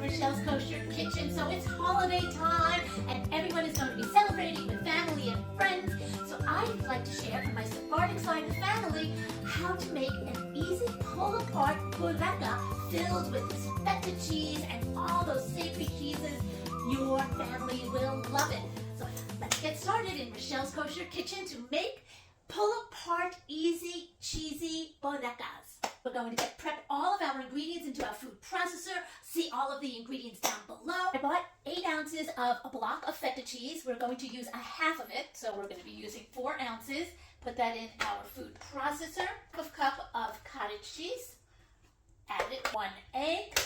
Rochelle's Kosher Kitchen. So it's holiday time and everyone is going to be celebrating with family and friends. So I'd like to share from my Sephardic side of the family how to make an easy pull-apart Boureka filled with this feta cheese and all those savory cheeses. Your family will love it. So let's get started in Rochelle's Kosher Kitchen to make pull-apart, easy, cheesy Bourekas. We're going to prep all of our ingredients into our food processor. See all of the ingredients down below. I bought 8 ounces of a block of feta cheese. We're going to use a half of it, so we're going to be using 4 ounces. Put that in our food processor. A cup of cottage cheese. Added 1 egg.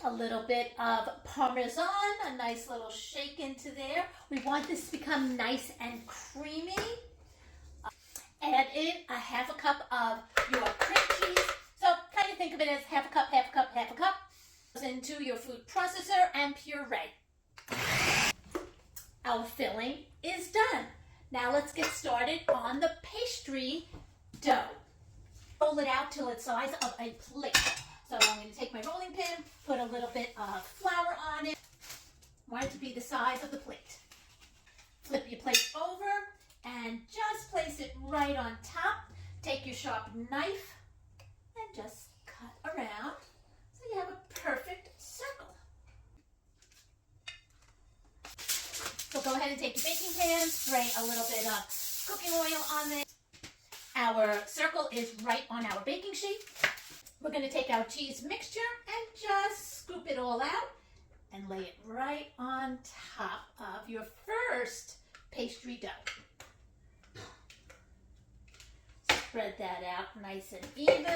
A little bit of parmesan, a nice little shake into there. We want this to become nice and creamy. Add in a half a cup of your cream cheese. So kind of think of it as half a cup, half a cup, half a cup. Goes into your food processor and puree. Our filling is done. Now let's get started on the pastry dough. Roll it out till it's the size of a plate. So I'm going to take my rolling pin, put a little bit of flour on it. Want it to be the size of the plate. Flip your plate over and just place it right on top. Take your sharp knife and just cut around so you have a perfect circle. So go ahead and take your baking pan, spray a little bit of cooking oil on it. Our circle is right on our baking sheet. We're going to take our cheese mixture and just scoop it all out and lay it right on top of your first pastry dough. Spread that out nice and even.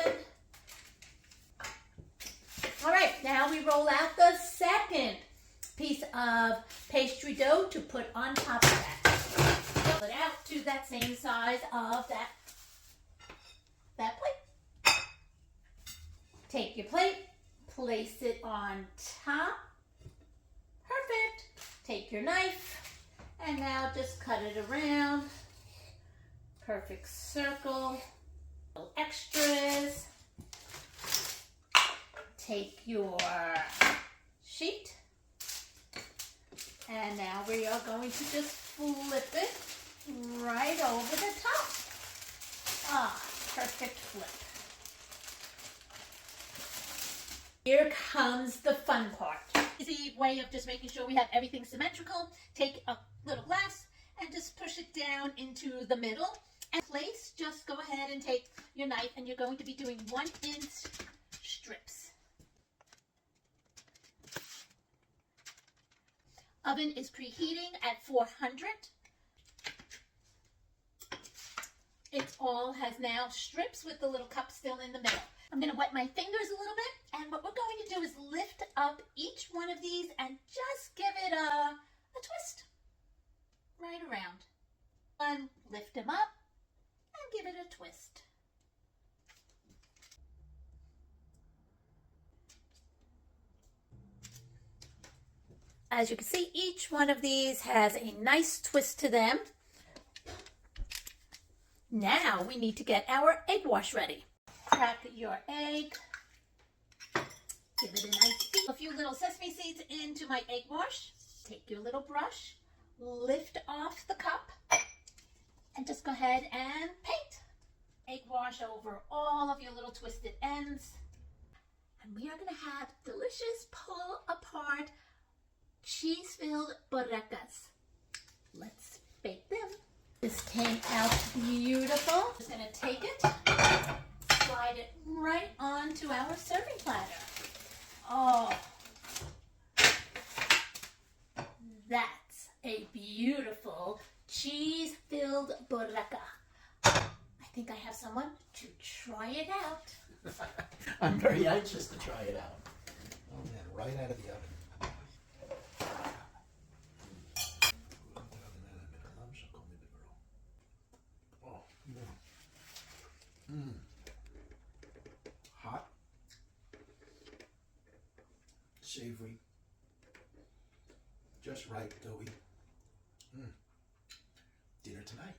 All right, now we roll out the second piece of pastry dough to put on top of that. Roll it out to that same size of that plate. Take your plate, place it on top. Perfect. Take your knife and now just cut it around. Perfect circle. Little extras. Take your sheet. And now we are going to just flip it right over the top. Ah, perfect flip. Here comes the fun part. Easy way of just making sure we have everything symmetrical. Take a little glass and just push it down into the middle. And place, just go ahead and take your knife and you're going to be doing 1-inch strips. Oven is preheating at 400. It all has now strips with the little cup still in the middle. I'm going to wet my fingers a little bit, and what we're going to do is lift up each one of these and just give it a twist right around. And lift them up and give it a twist. As you can see, each one of these has a nice twist to them. Now we need to get our egg wash ready. Crack your egg. Give it a nice beat. A few little sesame seeds into my egg wash. Take your little brush, lift off the cup, and just go ahead and paint. Egg wash over all of your little twisted ends. And we are going to have delicious pull-apart cheese-filled Bourekas. Let's bake them. This came out beautiful. I'm just going to take it, slide it right onto our serving platter. Oh, that's a beautiful cheese-filled Boureka. I think I have someone to try it out. I'm very anxious to try it out. Oh man, right out of the oven. Hot, savory, just right, doughy. Dinner tonight.